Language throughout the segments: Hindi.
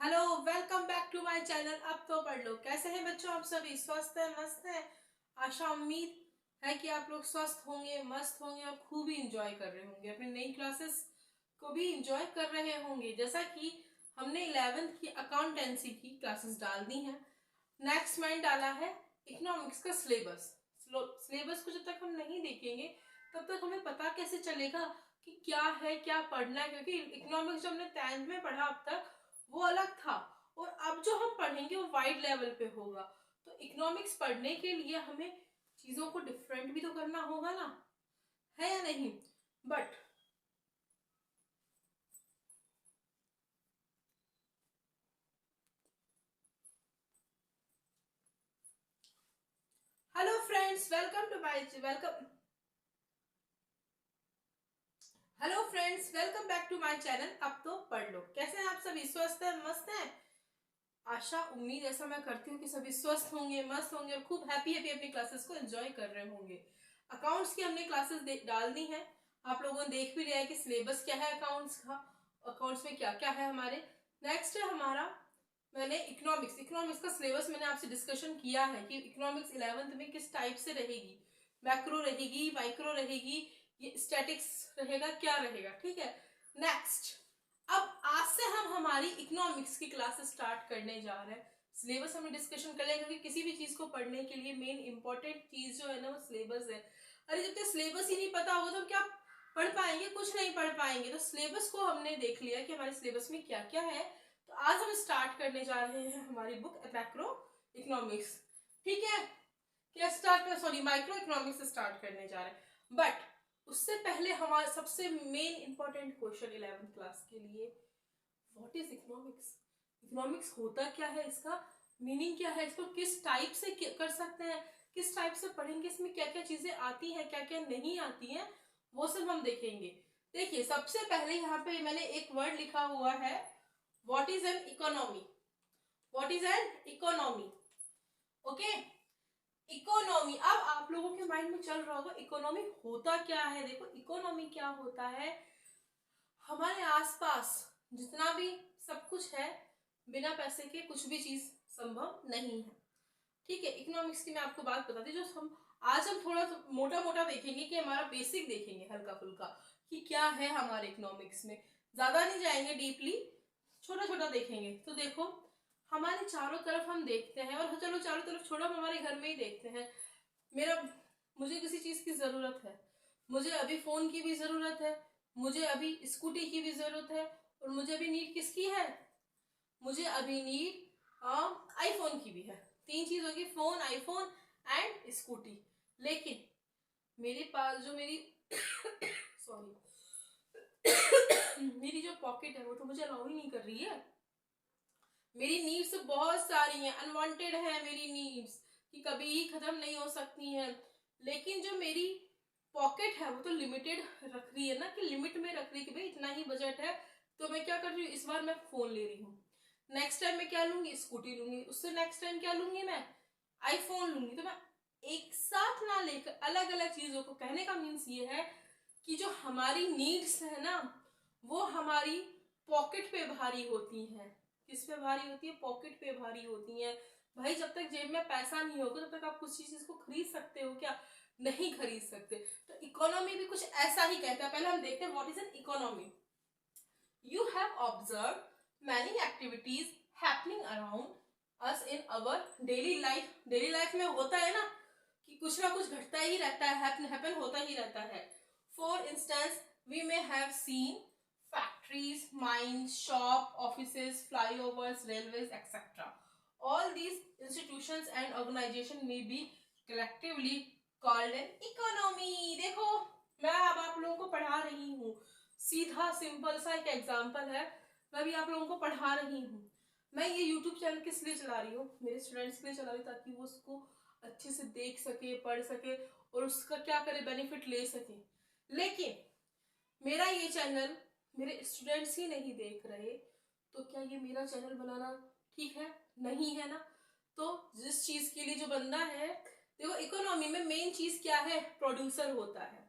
Hello, welcome back to my channel. अब तो पढ़ लो। कैसे हैं बच्चों? आप सभी स्वस्थ हैं, मस्त हैं? आशा उम्मीद है कि आप लोग स्वस्थ होंगे, मस्त होंगे और खूब ही इंजॉय कर रहे होंगे, अपनी नई क्लासेस को भी इंजॉय कर रहे होंगे। जैसा कि हमने 11th की अकाउंटेंसी की क्लासेस डाल दी हैं। नेक्स्ट मैंने डाला है इकोनॉमिक्स का सिलेबस। सिलेबस को जब तक हम नहीं देखेंगे तब तक हमें पता कैसे चलेगा कि क्या है, क्या पढ़ना है, क्योंकि इकोनॉमिक्स जो हमने 10th में पढ़ा अब तक वो अलग था और अब जो हम पढ़ेंगे वो वाइड लेवल पे होगा। तो इकोनॉमिक्स पढ़ने के लिए हमें चीजों को डिफरेंट भी तो करना होगा ना, है या नहीं? But hello friends, welcome back to my channel. अब तो पढ़ लो। कैसे हैं आप सभी? स्वस्थ हैं, मस्त हैं? आशा उम्मीद ऐसा मैं करती हूँ कि सभी स्वस्थ होंगे, मस्त होंगे और खूब हैप्पी हैप्पी अपनी क्लासेस को एंजॉय कर रहे होंगे। अकाउंट्स की हमने क्लासेस डाल दी हैं। आप लोगों ने देख भी लिया है कि सिलेबस क्या है अकाउंट्स का, अकाउंट्स में क्या क्या है हमारे। नेक्स्ट है हमारा, मैंने इकोनॉमिक्स का सिलेबस मैंने आपसे डिस्कशन किया है कि इकोनॉमिक्स 11th में किस टाइप से रहेगी। मैक्रो रहेगी, माइक्रो रहेगी, ये स्टैटिक्स रहेगा, क्या रहेगा, ठीक है। नेक्स्ट, अब आज से हम हमारी इकोनॉमिक्स की क्लासेस स्टार्ट करने जा रहे हैं। सिलेबस हमने डिस्कशन कर लिया, क्योंकि किसी भी चीज को पढ़ने के लिए मेन इंपॉर्टेंट चीज जो है ना वो सिलेबस है। अरे जब तक सिलेबस ही नहीं पता होगा तो हम क्या पढ़ पाएंगे? कुछ नहीं पढ़ पाएंगे। तो सिलेबस को हमने देख लिया कि हमारे सिलेबस में क्या क्या है। तो आज हम स्टार्ट करने जा रहे हैं हमारी बुक मैक्रो इकोनॉमिक्स, ठीक है। क्या स्टार्ट कर, सॉरी, माइक्रो इकोनॉमिक्स स्टार्ट करने जा रहे हैं। बट उससे पहले हमारा सबसे main important question 11th class के लिए, व्हाट इज इकोनॉमिक्स? इकोनॉमिक्स होता क्या है, इसका मीनिंग क्या है, इसको किस टाइप से कर सकते हैं, किस टाइप से पढ़ेंगे, इसमें क्या क्या चीजें आती हैं, क्या क्या नहीं आती हैं, वो सब हम देखेंगे। देखिए, सबसे पहले यहाँ पे मैंने एक वर्ड लिखा हुआ है, what is an economy. What is an economy? Okay, economy. अब आप लोगों के माइंड में चल रहा होगा इकोनॉमी होता क्या है। देखो, इकोनॉमी क्या होता है, हमारे आसपास जितना भी सब कुछ है, बिना पैसे के कुछ भी चीज संभव नहीं है, ठीक है। इकोनॉमिक्स की मैं आपको बात बता दी, जो हम थोड़ा मोटा मोटा देखेंगे, कि हमारा बेसिक देखेंगे हल्का फुल्का कि क्या है हमारे इकोनॉमिक्स में। ज्यादा नहीं जाएंगे डीपली, छोटा छोटा देखेंगे। तो देखो, हमारे चारों तरफ हम देखते हैं, और चलो चारों तरफ छोड़ो, हम हमारे घर में ही देखते हैं। मेरा मुझे किसी चीज की जरूरत है, मुझे अभी फोन की भी जरूरत है, मुझे अभी स्कूटी की भी जरूरत है, और मुझे अभी नीड किसकी है? मुझे अभी नीड आईफोन की भी है। तीन चीज होगी, फोन, आईफोन एंड स्कूटी। लेकिन मेरे पास जो मेरी सॉरी मेरी जो पॉकेट है वो तो मुझे अलाउ ही नहीं कर रही है। मेरी नीड्स बहुत सारी हैं, अनवांटेड है मेरी नीड्स, कि कभी ही खत्म नहीं हो सकती हैं। लेकिन जो मेरी पॉकेट है वो तो लिमिटेड रख रही है ना, कि लिमिट में रख रही है कि भाई इतना ही बजट है। तो मैं क्या कर रही हूँ, इस बार मैं फोन ले रही हूँ, नेक्स्ट टाइम मैं क्या लूंगी, स्कूटी लूंगी, उससे नेक्स्ट टाइम क्या लूंगी, मैं आईफोन लूंगी। तो मैं एक साथ ना लेकर अलग अलग चीजों को, कहने का मीन्स ये है कि जो हमारी नीड्स है ना वो हमारी पॉकेट पे भारी होती हैं। किस पे भारी होती है? पॉकेट पे भारी होती है। भाई, जब तक जेब में पैसा नहीं होगा तब तक आप कुछ चीज को खरीद सकते हो क्या? नहीं खरीद सकते। तो इकोनॉमी भी कुछ ऐसा ही कहता है। पहले हम देखते हैं what is an economy. You have observe many activities happening around us in our daily life. Daily life में होता है ना कि कुछ ना कुछ घटता ही रहता है, हैपन होता ही रहता है। For instance, we may have seen factories, mines, shop, offices, flyovers, railways, etc. All these institutions and organization may be collectively called an economy. देखो, मैं अब आप लोगों को पढ़ा रही हूँ, सीधा सिंपल सा एक एग्जाम्पल है। मैं भी आप लोगों को पढ़ा रही हूँ। मैं ये YouTube चैनल किस लिए चला रही हूँ? मेरे स्टूडेंट्स के लिए चला रही हूँ, ताकि वो उसको अच्छे से देख सके, पढ़ सके और उसका क्या करे, बेनिफिट ले सके। लेकिन मेरा ये चैनल मेरे स्टूडेंट्स ही नहीं देख रहे, तो क्या ये मेरा चैनल बनाना ठीक है? नहीं है ना। तो जिस चीज के लिए जो बंदा है, देखो इकोनॉमी में मेन चीज क्या है? प्रोड्यूसर होता है।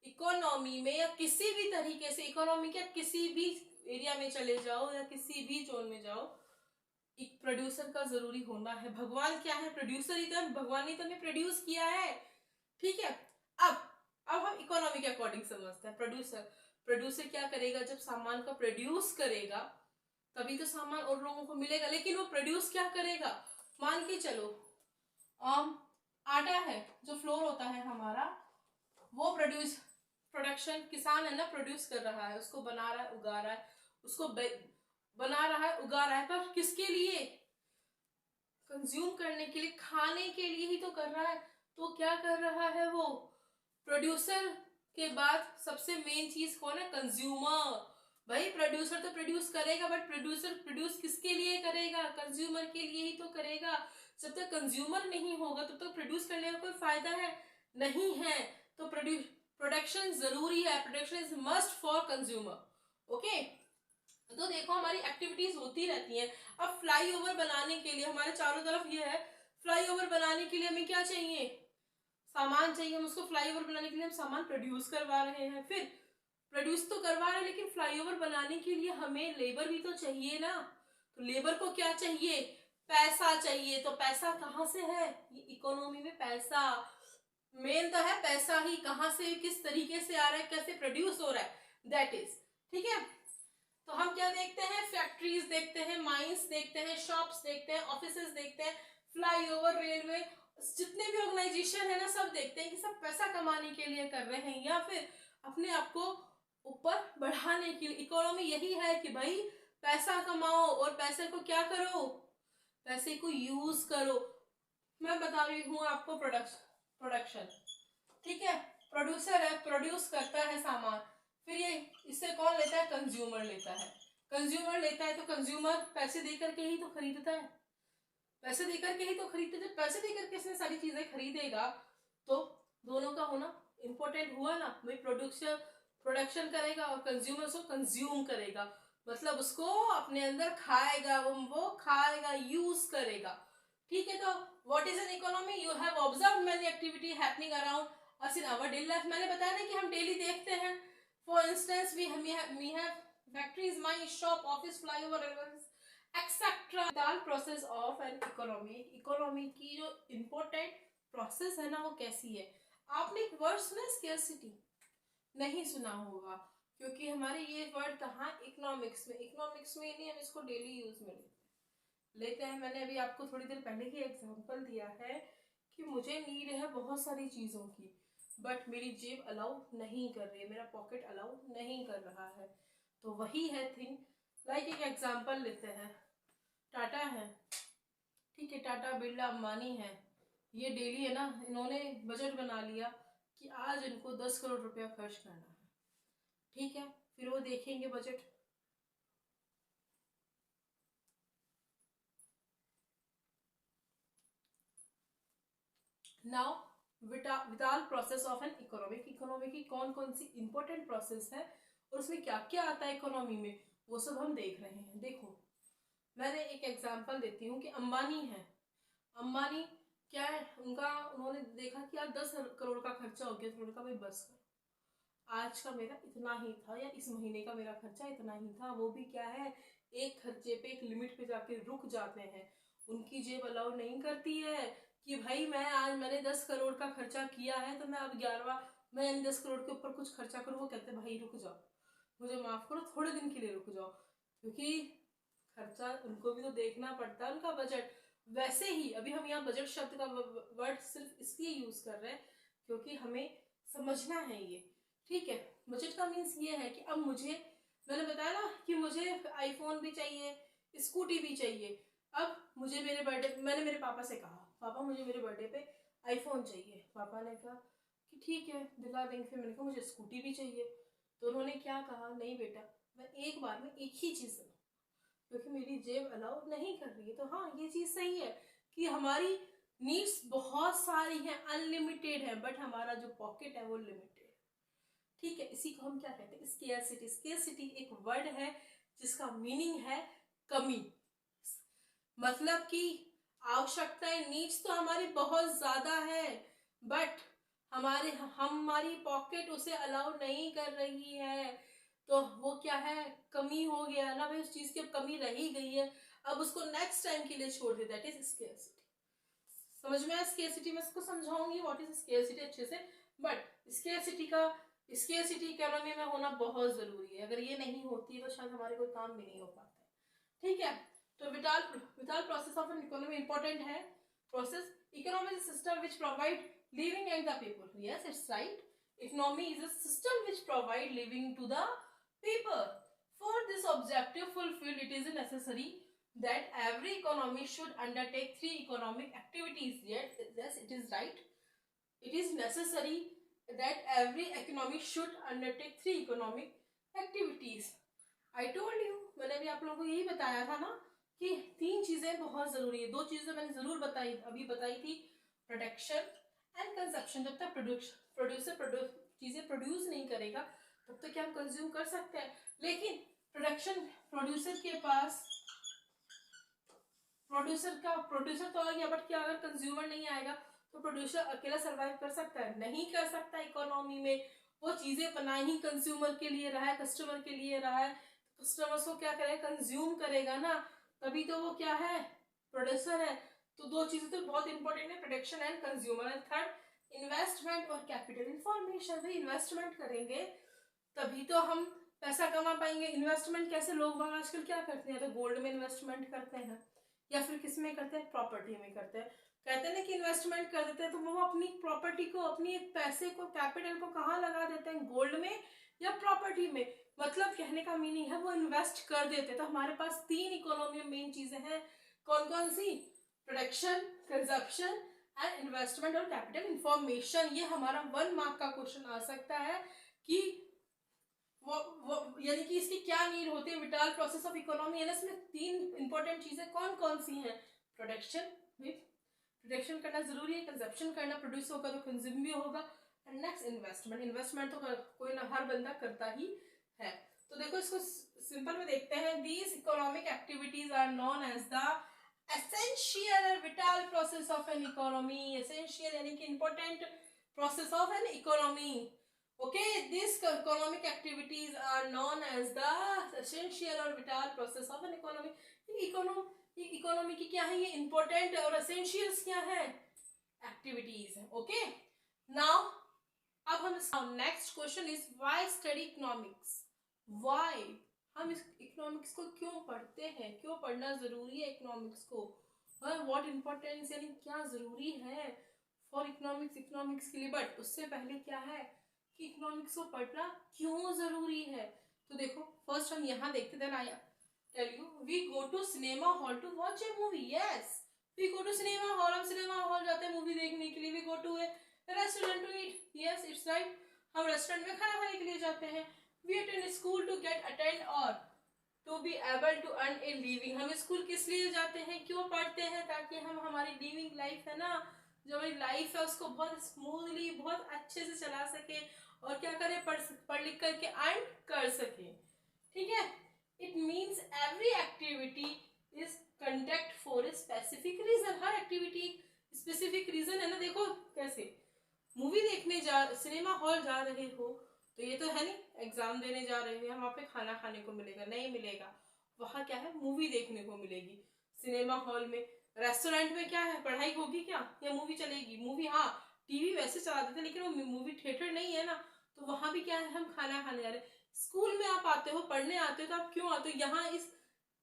इकोनॉमी में या किसी भी तरीके से, इकोनॉमी के किसी भी एरिया में चले जाओ या किसी भी जोन में जाओ, एक प्रोड्यूसर का जरूरी होना है। भगवान क्या है? प्रोड्यूसर ही तो है, भगवान ने तो हमें प्रोड्यूस किया है। ठीक है। अब हम इकोनॉमी के अकॉर्डिंग समझते हैं। प्रोड्यूसर प्रोड्यूसर क्या करेगा? जब सामान को प्रोड्यूस करेगा तभी तो सामान और लोगों को मिलेगा, लेकिन वो प्रोड्यूस क्या करेगा? मान के चलो आटा है, जो फ्लोर होता है हमारा, वो प्रोडक्शन किसान है ना, प्रोड्यूस कर रहा है, उसको बना रहा है, उगा रहा है, उसको बना रहा है, उगा रहा है, पर किसके लिए? कंज्यूम करने के लिए, खाने के लिए ही तो कर रहा है। तो क्या कर रहा है वो? प्रोड्यूसर के बाद सबसे मेन चीज कौन है? कंज्यूमर। भाई प्रोड्यूसर तो प्रोड्यूस करेगा, बट प्रोड्यूसर प्रोड्यूस किसके लिए करेगा? कंज्यूमर के लिए ही तो करेगा। जब तक कंज्यूमर नहीं होगा तब तक प्रोड्यूस करने का कोई फायदा है नहीं है। तो प्रोडक्शन जरूरी है, production is must for consumer. Okay, तो देखो हमारी एक्टिविटीज होती रहती हैं। अब फ्लाईओवर बनाने के लिए हमारे चारों तरफ ये है, फ्लाईओवर बनाने के लिए हमें क्या चाहिए? सामान चाहिए। हम उसको फ्लाईओवर बनाने के लिए हम सामान प्रोड्यूस करवा रहे हैं, फिर प्रोड्यूस तो करवा रहे हैं, लेकिन फ्लाईओवर बनाने के लिए हमें लेबर भी तो चाहिए ना। तो लेबर को क्या चाहिए? पैसा चाहिए। तो पैसा कहाँ से है? ये इकोनॉमी में पैसा मेन तो है। पैसा ही कहाँ से, किस तरीके से आ रहा है, कैसे प्रोड्यूस हो रहा है, दैट इज। ठीक है। तो हम क्या देखते हैं? फैक्ट्रीज देखते हैं, माइंस देखते हैं, शॉप्स देखते हैं, ऑफिसेज देखते हैं, फ्लाईओवर, रेलवे, जितने भी ऑर्गेनाइजेशन है ना, सब देखते हैं कि सब पैसा कमाने के लिए कर रहे हैं या फिर अपने आप को ऊपर बढ़ाने के लिए। इकोनॉमी यही है कि भाई पैसा कमाओ और पैसे को क्या करो? पैसे को यूज करो। मैं बता रही हूँ आपको प्रोडक्शन। ठीक है। प्रोड्यूसर है, प्रोड्यूस करता है सामान, फिर ये इससे कौन लेता है? कंज्यूमर लेता है। कंज्यूमर लेता है तो कंज्यूमर पैसे देकर के ही तो खरीदता है। पैसे देकर के ही तो खरीदते। जब पैसे देकर के इसने सारी चीजें खरीदेगा तो दोनों का होना इंपॉर्टेंट हुआ ना। भाई प्रोडक्शन करेगा और कंज्यूमर उसको कंज्यूम करेगा, मतलब उसको अपने अंदर खाएगा, वो खाएगा, यूज करेगा। ठीक है। तो what is an economy? You have observe many activity happening around us in our daily life. मैंने बताया ना कि हम डेली देखते हैं। For instance we have factories, mine, shop, office, flyover, railway etcetera. Process of an economy. Economy की जो इम्पोर्टेंट प्रोसेस है ना, वो कैसी है? आपने एक वर्ड सुना, स्केर्सिटी? नहीं सुना होगा, क्योंकि हमारे ये वर्ड कहाँ? इकोनॉमिक्स में। इकोनॉमिक्स में नहीं, हम इसको डेली यूज में लेते हैं। मैंने अभी आपको थोड़ी देर पहले ही एग्जांपल दिया है कि मुझे नीड है बहुत सारी चीज़ों की, बट मेरी जेब अलाउ नहीं कर रही है, मेरा पॉकेट अलाउ नहीं कर रहा है। तो वही है थिंग। लाइक एक एग्जांपल लेते हैं, टाटा है। ठीक है, टाटा, बिरला, अंबानी है। ये डेली है ना, इन्होंने बजट बना लिया कि आज इनको 10 करोड़ रुपया खर्च करना है। ठीक है, फिर वो देखेंगे budget, now without process of an economy की कौन कौन सी इंपॉर्टेंट प्रोसेस है और उसमें क्या क्या आता है इकोनॉमी में, वो सब हम देख रहे हैं। देखो, मैंने एक एग्जांपल देती हूँ कि अंबानी है। अंबानी क्या है उनका? उन्होंने देखा कि यार 10 करोड़ का खर्चा हो गया, तो उन्होंने कहा भाई बस कर, आज का मेरा इतना ही था, या इस महीने का मेरा खर्चा इतना ही था। वो भी क्या है, एक खर्चे पे, एक लिमिट पे जाके रुक जाते हैं। उनकी जेब अलाउ नहीं करती है कि भाई मैंने 10 करोड़ का खर्चा किया है, तो मैं अब 11वां, मैं यानी 10 करोड़ के ऊपर कुछ खर्चा करूँ। वो कहते हैं भाई रुक जाओ, मुझे माफ करो, थोड़े दिन के लिए रुक जाओ, क्योंकि खर्चा उनको भी तो देखना पड़ता है, उनका बजट। वैसे ही अभी हम यहाँ बजट शब्द का वर्ड सिर्फ इसलिए यूज कर रहे हैं क्योंकि हमें समझना है ये। ठीक है, बजट का मीन्स ये है कि अब मैंने बताया ना कि मुझे आईफोन भी चाहिए, स्कूटी भी चाहिए। अब मुझे मैंने मेरे पापा से कहा, पापा मुझे मेरे बर्थडे पे आईफोन चाहिए। पापा ने कहा कि ठीक है दिला देंगे। फिर मैंने कहा मुझे स्कूटी भी चाहिए। तो उन्होंने क्या कहा, नहीं बेटा, मैं एक बार में एक ही चीज दूँ, क्योंकि मेरी जेब अलाउ नहीं कर रही है। तो हाँ, ये चीज सही है कि हमारी नीड्स बहुत सारी हैं, अनलिमिटेड है, बट हमारा जो पॉकेट है वो लिमिटेड। ठीक है, इसी को हम क्या कहते हैं? स्केर्सिटी। स्केर्सिटी एक वर्ड है जिसका मीनिंग है कमी, मतलब कि आवश्यकताएं, नीड्स तो हमारी बहुत ज्यादा है, बट हमारी पॉकेट उसे अलाउ नहीं कर रही है। तो वो क्या है? कमी हो गया ना भाई, उस चीज की अब कमी रह ही गई है। अब उसको नेक्स्ट टाइम के लिए छोड़ दे, दैट इज स्केर्सिटी। समझ में आया स्केर्सिटी? मैं इसको समझाऊंगी व्हाट इज स्केर्सिटी अच्छे से, बट स्केर्सिटी इकोनॉमी में होना बहुत जरूरी है। अगर ये नहीं होती तो शायद हमारे कोई काम भी नहीं हो पाता है, ठीक है। तो vital process of an economy important है। Process economy is a system which provide living and the people, yes it's right, economy is a system which provide living to the people. For this objective fulfilled, it is necessary that every economy should undertake 3 economic activities. Yes, it is right. It is necessary that every economy should undertake 3 economic activities. I told you, मैंने भी आप लोगों को यही बताया था ना कि 3 चीजें बहुत जरूरी है। 2 चीजें मैंने जरूर अभी बताई थी, प्रोडक्शन एंड कंजप्शन। जब तक प्रोड्यूसर चीजें प्रोड्यूस नहीं करेगा तब तक हम कंज्यूम कर सकते हैं, लेकिन प्रोड्यूसर तो आ गया, बट क्या अगर कंज्यूमर नहीं आएगा तो प्रोड्यूसर अकेला सरवाइव कर सकता है? नहीं कर सकता। इकोनॉमी में वो चीजें बना ही कंज्यूमर के लिए रहा है, कस्टमर के लिए रहा है, कस्टमर्स को क्या करेगा, कंज्यूम करेगा ना, तभी तो वो क्या है, प्रोड्यूसर है। तो 2 चीजें तो बहुत इंपॉर्टेंट है, production and consumer. And third, investment और कैपिटल इन्फॉर्मेशन। भाई इन्वेस्टमेंट करेंगे तभी तो हम पैसा कमा पाएंगे। इन्वेस्टमेंट कैसे, लोग आजकल क्या करते हैं, तो गोल्ड में इन्वेस्टमेंट करते हैं या फिर किस में करते हैं, प्रॉपर्टी में करते हैं। कहते हैं ना कि इन्वेस्टमेंट कर देते हैं, तो वो अपनी प्रॉपर्टी को, अपनी पैसे को, कैपिटल को कहाँ लगा देते हैं, गोल्ड में या प्रॉपर्टी में। मतलब कहने का मीनिंग है वो इन्वेस्ट कर देते हैं। तो हमारे पास 3 इकोनॉमी में मेन चीजें हैं, कौन कौन सी, प्रोडक्शन, कंजप्शन एंड इन्वेस्टमेंट और कैपिटल इंफॉर्मेशन। ये हमारा 1 मार्क का क्वेश्चन आ सकता है कि वो यानी कि इसकी क्या नीड होती है, विटाल प्रोसेस ऑफ इकोनॉमी। इसमें 3 इंपॉर्टेंट चीजें कौन कौन सी हैं, प्रोडक्शन करना जरूरी है, कंजप्शन करना, प्रोड्यूस होगा तो कंज्यूम भी होगा, एंड नेक्स्ट इन्वेस्टमेंट तो कोई ना हर बंदा करता ही है। तो देखो इसको सिंपल में देखते हैं। These economic activities are known as the essential or vital process of an economy. Essential यानी कि important process of an economy. Okay, these economic activities are known as the essential or vital process of an economy. Economy की क्या है, ये important और essentials क्या है, activities है। Okay, now अब हम next question is why study economics? Why हम इस इकोनॉमिक्स को क्यों पढ़ते हैं, क्यों पढ़ना जरूरी है इकोनॉमिक्स को, व्हाट इम्पोर्टेंस यानी क्या जरूरी है फॉर इकोनॉमिक्स के लिए। बट उससे पहले क्या है कि इकोनॉमिक्स को पढ़ना क्यों जरूरी है। तो देखो फर्स्ट हम यहाँ देखते, then I tell you. We go to cinema hall to watch a movie. Yes, we go to cinema hall, हम सिनेमा हॉल जाते हैं मूवी देखने के लिए। We go to a restaurant to eat. Yes it's right, हम रेस्टोरेंट में खाना खाने के लिए जाते हैं। We attend school to get attend or to be able to earn a living. हम स्कूल किस लिए जाते हैं, क्यों पढ़ते हैं, ताकि हम हमारी लिविंग लाइफ है ना, जो हमारी लाइफ है उसको बहुत स्मूथली, बहुत अच्छे से चला सके और क्या करें, पढ़ लिख करके अर्न कर सके। ठीक है, it means every activity is conduct for a specific reason. हर एक्टिविटी स्पेसिफिक रीजन है ना। देखो कैसे, मूवी देखने सिनेमा हॉल जा रहे हो तो ये तो है नहीं एग्जाम देने जा रहे हैं, वहाँ पे खाना खाने को मिलेगा, नहीं मिलेगा, वहाँ क्या है, मूवी देखने को मिलेगी। सिनेमा हॉल में, रेस्टोरेंट में क्या है, पढ़ाई होगी क्या या मूवी चलेगी। मूवी हाँ टीवी वैसे चला देते लेकिन वो मूवी थिएटर नहीं है ना, तो वहाँ भी क्या है, हम खाना खाने जा रहे हैं। स्कूल में आप आते हो, पढ़ने आते हो, तो आप क्यों आते हो यहाँ,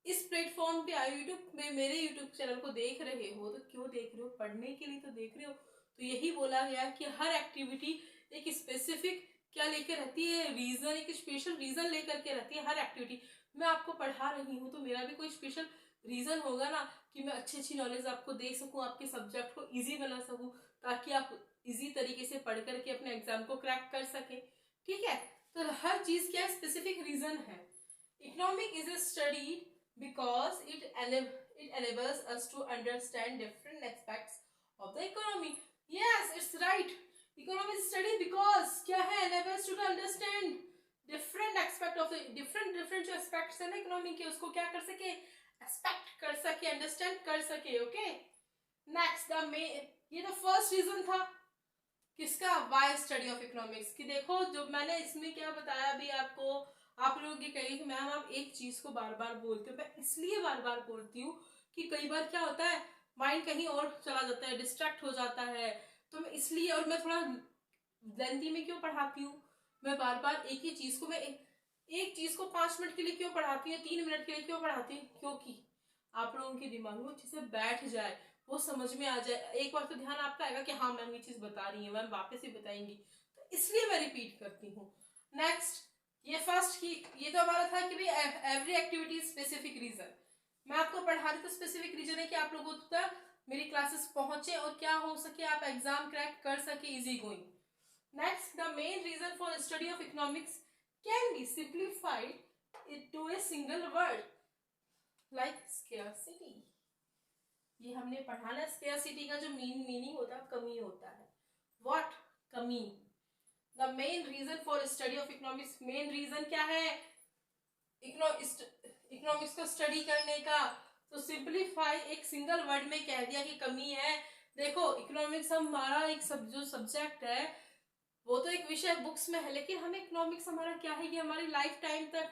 इस प्लेटफॉर्म पे आए, यूट्यूब में मेरे यूट्यूब चैनल को देख रहे हो, तो क्यों देख रहे हो, पढ़ने के लिए तो देख रहे हो। तो यही बोला गया कि हर एक्टिविटी एक स्पेसिफिक क्या लेकर रहती है, रीजन, एक स्पेशल रीजन लेकर के रहती है हर एक्टिविटी। मैं आपको पढ़ा रही हूँ तो मेरा भी कोई स्पेशल रीजन होगा ना, कि मैं अच्छी नॉलेज आपको दे सकूँ, आपके सब्जेक्ट को इजी बना सकूँ, ताकि आप इजी तरीके से पढ़ करके अपने एग्जाम को क्रैक कर सके। ठीक है, तो हर चीज क्या स्पेसिफिक रीजन है। Economic is a study because it enables us to understand different aspects of the economy. Yes, it's right. Economic study because क्या है, enables to understand different aspect of the different जो aspects है ना इकोनॉमी के, उसको क्या कर सके, एक्सपेक्ट कर सके, अंडरस्टैंड कर सके। ओके, नेक्स्ट ये तो फर्स्ट रीजन था किसका, वाई स्टडी ऑफ इकोनॉमिक्स की। देखो जो मैंने इसमें क्या बताया अभी आपको, आप लोग ये कहेंगे कि मैम आप एक चीज को बार बार बोलते हो। मैं इसलिए बार बार बोलती हूँ कि कई बार क्या होता है, माइंड कहीं और चला जाता है, डिस्ट्रैक्ट हो जाता है। तो मैं इसलिए, और मैं थोड़ा लेंथी में क्यों पढ़ाती हूँ, मैं बार बार एक ही चीज को, मैं एक चीज को 5 मिनट के लिए क्यों पढ़ाती हूँ, 3 मिनट के लिए क्यों पढ़ाती हूँ, क्योंकि आप लोगों के दिमाग में अच्छे से बैठ जाए, वो समझ में आ जाए। एक बार तो ध्यान आपका आएगा कि हाँ मैम ये चीज बता रही है, मैम वापस ही बताएंगी, तो इसलिए मैं रिपीट करती हूँ। नेक्स्ट, ये फर्स्ट की, ये तो हमारा था कि भाई एवरी एक्टिविटी स्पेसिफिक रीजन। मैं आपको पढ़ा रही तो स्पेसिफिक रीजन है कि आप लोगों तक मेरी क्लासेस पहुंचे और क्या हो सके, आप एग्जाम क्रैक कर सके easy going. Next, the main reason for study of economics can be simplified into a single word like scarcity. ये हमने पढ़ा ना, scarcity का जो मीनिंग होता है कमी होता है। What? कमी। The main reason for study of economics, main reason क्या है इकोनॉमिक्स को स्टडी करने का? तो सिंप्लीफाई एक सिंगल वर्ड में कह दिया कि कमी है। देखो इकोनॉमिक्स हमारा एक जो सब्जेक्ट है वो तो एक विषय बुक्स में है, लेकिन हमें इकोनॉमिक्स हमारा क्या है कि हमारी लाइफ टाइम तक,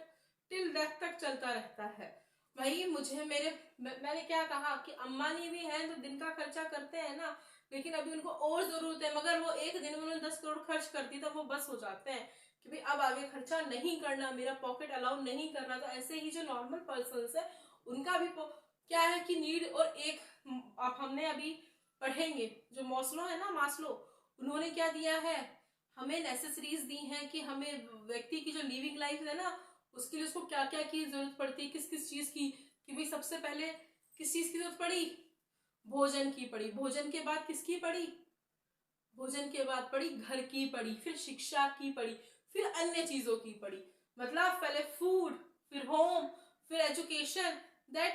टिल डेथ तक चलता रहता है। वही मुझे मैंने क्या कहा कि अम्बानी भी हैं तो दिन का खर्चा करते हैं ना, लेकिन अभी उनको और जरूरत है, मगर वो एक दिन में उन्होंने 10 करोड़ खर्च करती तो वो बस हो जाते हैं कि भाई अब आगे खर्चा नहीं करना, मेरा पॉकेट अलाउ नहीं करना। तो ऐसे ही जो नॉर्मल पर्सन है उनका भी क्या है कि नीड, और एक आप हमने अभी पढ़ेंगे जो मॉस्लो है ना, मास्लो, उन्होंने क्या दिया है, हमें नेसेसरीज दी हैं कि हमें व्यक्ति की जो लिविंग लाइफ है ना उसके लिए उसको क्या क्या की जरूरत पड़ती है, किस किस चीज की, कि भाई सबसे पहले किस चीज की जरूरत पड़ी, भोजन की पड़ी, भोजन के बाद किसकी पड़ी, भोजन के बाद पड़ी घर की पड़ी, फिर शिक्षा की पड़ी, फिर अन्य चीजों की पड़ी। मतलब पहले फूड, फिर होम, फिर education, that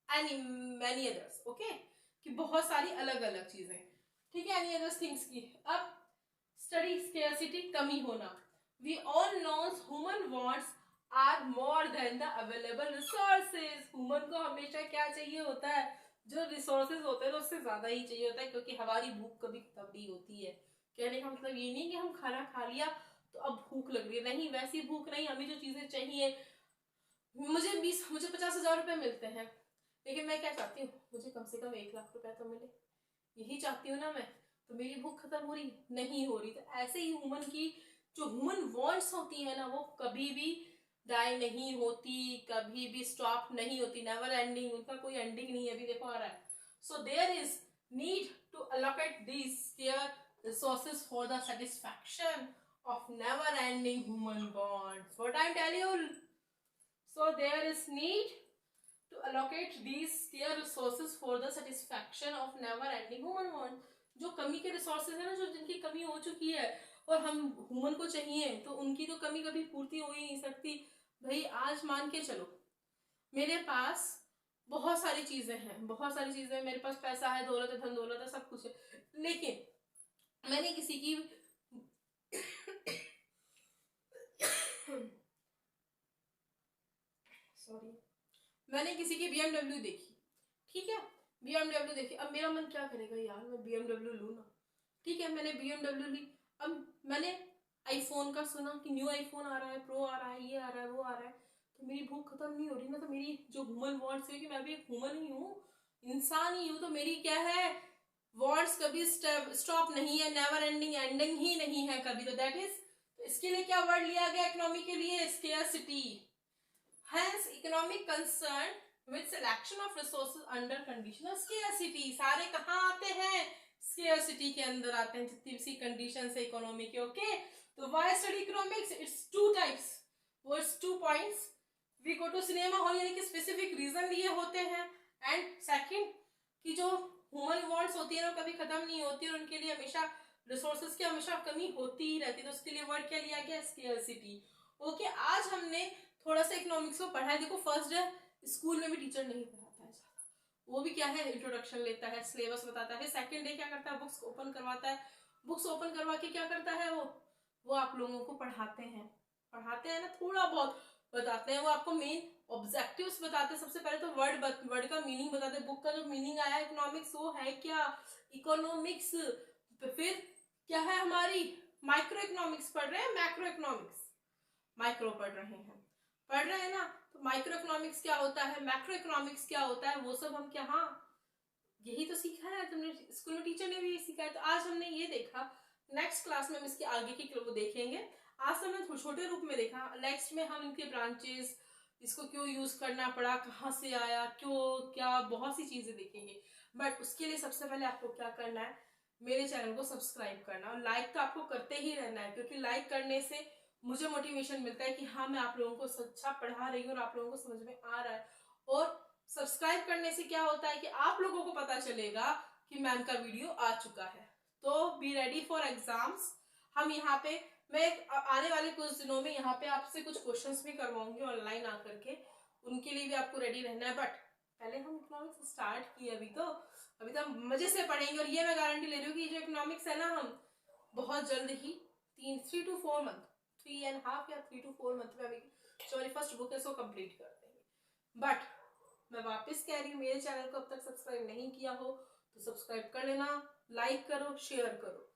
and many others. Okay, कि बहुत सारी अलग अलग चीजें, ठीक है, एनी अदर्स थिंग्स की। अब स्टडी स्केर्सिटी, कमी होना। We all knows human wants are more than the available resources. Human को हमेशा क्या चाहिए होता है, जो रिसोर्सेज होते हैं उससे ज्यादा ही चाहिए होता है, क्योंकि हमारी भूख कभी खत्म नहीं होती है। कहने का मतलब ये नहीं कि हम खाना खा लिया तो अब भूख लग रही है, नहीं, वैसी भूख नहीं। हमें जो चीजें चाहिए, मुझे 50,000 रुपए मिलते हैं, लेकिन मैं क्या चाहती हूँ, मुझे कम से कम 1 लाख रुपए तो मिले, यही चाहती हूँ ना मैं। तो मेरी भूख खत्म हो रही नहीं, हो रही। तो ऐसे ही ह्यूमन की जो ह्यूमन वांट्स होती है ना, वो कभी भी डाई नहीं होती, कभी भी स्टॉप नहीं होती, नेवर एंडिंग, उनका कोई एंडिंग नहीं है। अभी देखो आ रहा है। So there is need to allocate these scarce resources for the satisfaction of never ending human bonds. What I tell you? So there is need to allocate these scarce resources for the satisfaction of never ending human want. जो कमी के रिसोर्सेज है ना, जो जिनकी कमी हो चुकी है और हम ह्यूमन को चाहिए, तो उनकी तो कमी कभी पूर्ति हो ही नहीं सकती। भाई आज मान के चलो मेरे पास बहुत सारी चीजें हैं, बहुत सारी चीजें, मेरे पास पैसा है, दौलत है, धन दौलत है, सब कुछ है, लेकिन मैंने किसी की सॉरी, मैंने किसी की BMW देखी, ठीक है, BMW देखी। अब मेरा मन क्या करेगा, यार मैं BMW लूँ ना, ठीक है, मैंने BMW ली। अब मैंने आईफोन का सुना कि न्यू आईफोन आ रहा है, प्रो आ रहा है, ये आ रहा है, वो आ रहा है, तो मेरी भूख खत्म नहीं हो रही ना। तो मेरी जो ह्यूमन वांट्स है, कि मैं भी एक ह्यूमन ही हूँ, इंसान ही हूँ, तो मेरी क्या है, वांट्स कभी स्टॉप नहीं है, नेवर एंडिंग, एंडिंग ही नहीं है कभी। तो दैट इज, इसके लिए क्या वर्ड लिया गया इकोनॉमी के लिए, scarcity. Hence, economic concern with selection of resources under condition of scarcity. सारे कहाँ आते हैं, scarcity के अंदर आते हैं, जितनी सी कंडीशन है इकोनॉमी के। ओके, तो why study economics? It's 2 types, वो 2 points. We go to cinema hall, यानी कि स्पेसिफिक रीजन लिए होते हैं, एंड सेकंड कि जो ह्यूमन वांट्स होती है ना कभी खत्म नहीं होती, और उनके लिए हमेशा रिसोर्सेज की हमेशा कमी होती ही रहती है। तो उसके लिए वर्ड क्या लिया गया, स्केर्सिटी। ओके, आज हमने थोड़ा सा इकोनॉमिक्स को पढ़ा है। देखो फर्स्ट डे स्कूल में भी टीचर नहीं पढ़ाता है ज्यादा, वो भी क्या है, इंट्रोडक्शन लेता है, सिलेबस बताता है। सेकंड डे क्या करता है, बुक्स ओपन करवाता है, बुक्स ओपन करवा के क्या करता है, वो आप लोगों को पढ़ाते हैं ना, थोड़ा बहुत बताते हैं। वो आपको मेन ऑब्जेक्टिव्स बताते हैं। सबसे पहले तो वर्ड का मीनिंग बताते हैं, बुक का जो मीनिंग आया इकोनॉमिक्स वो है क्या, इकोनॉमिक्स। फिर क्या है हमारी, माइक्रो इकोनॉमिक्स पढ़ रहे हैं, मैक्रो इकोनॉमिक्स। माइक्रो पढ़ रहे हैं ना। तो माइक्रो इकोनॉमिक्स क्या होता है, मैक्रो इकोनॉमिक्स क्या होता है, वो सब हम क्या, हाँ यही तो सीखा है तुमने, स्कूल में टीचर ने भी यही सिखाया। तो आज हमने ये देखा, नेक्स्ट क्लास में हम इसके आगे की वो देखेंगे। आज तो हमने छोटे रूप में देखा, नेक्स्ट में हम इनके ब्रांचेस, इसको क्यों यूज करना पड़ा, कहाँ से आया, क्यों, क्या, बहुत सी चीजें देखेंगे। बट उसके लिए सबसे पहले आपको क्या करना है, मेरे चैनल को सब्सक्राइब करना, और लाइक तो आपको करते ही रहना है, क्योंकि लाइक करने से मुझे मोटिवेशन मिलता है कि हाँ मैं आप लोगों को अच्छा पढ़ा रही हूँ और आप लोगों को समझ में आ रहा है। और सब्सक्राइब करने से क्या होता है कि आप लोगों को पता चलेगा कि मैम का वीडियो आ चुका है। तो बी रेडी फॉर एग्जाम्स। हम यहाँ पे, मैं आने वाले कुछ दिनों में यहाँ पे आपसे कुछ क्वेश्चंस भी करवाऊंगी ऑनलाइन आकर के, उनके लिए भी आपको रेडी रहना है। बट पहले हम इकोनॉमिक्स स्टार्ट किए, अभी तो हम मजे से पढ़ेंगे। और ये मैं गारंटी ले रही हूँ कि जो इकोनॉमिक्स है ना, हम बहुत जल्द ही 3 to 4 मंथ, 3.5 या 3 to 4 मंथ में अभी जो हमारी फर्स्ट बुक है उसको कंप्लीट कर देंगे। बट मैं वापस कह रही हूँ, मेरे चैनल को अब तक सब्सक्राइब नहीं किया हो तो सब्सक्राइब कर लेना, लाइक करो, शेयर करो।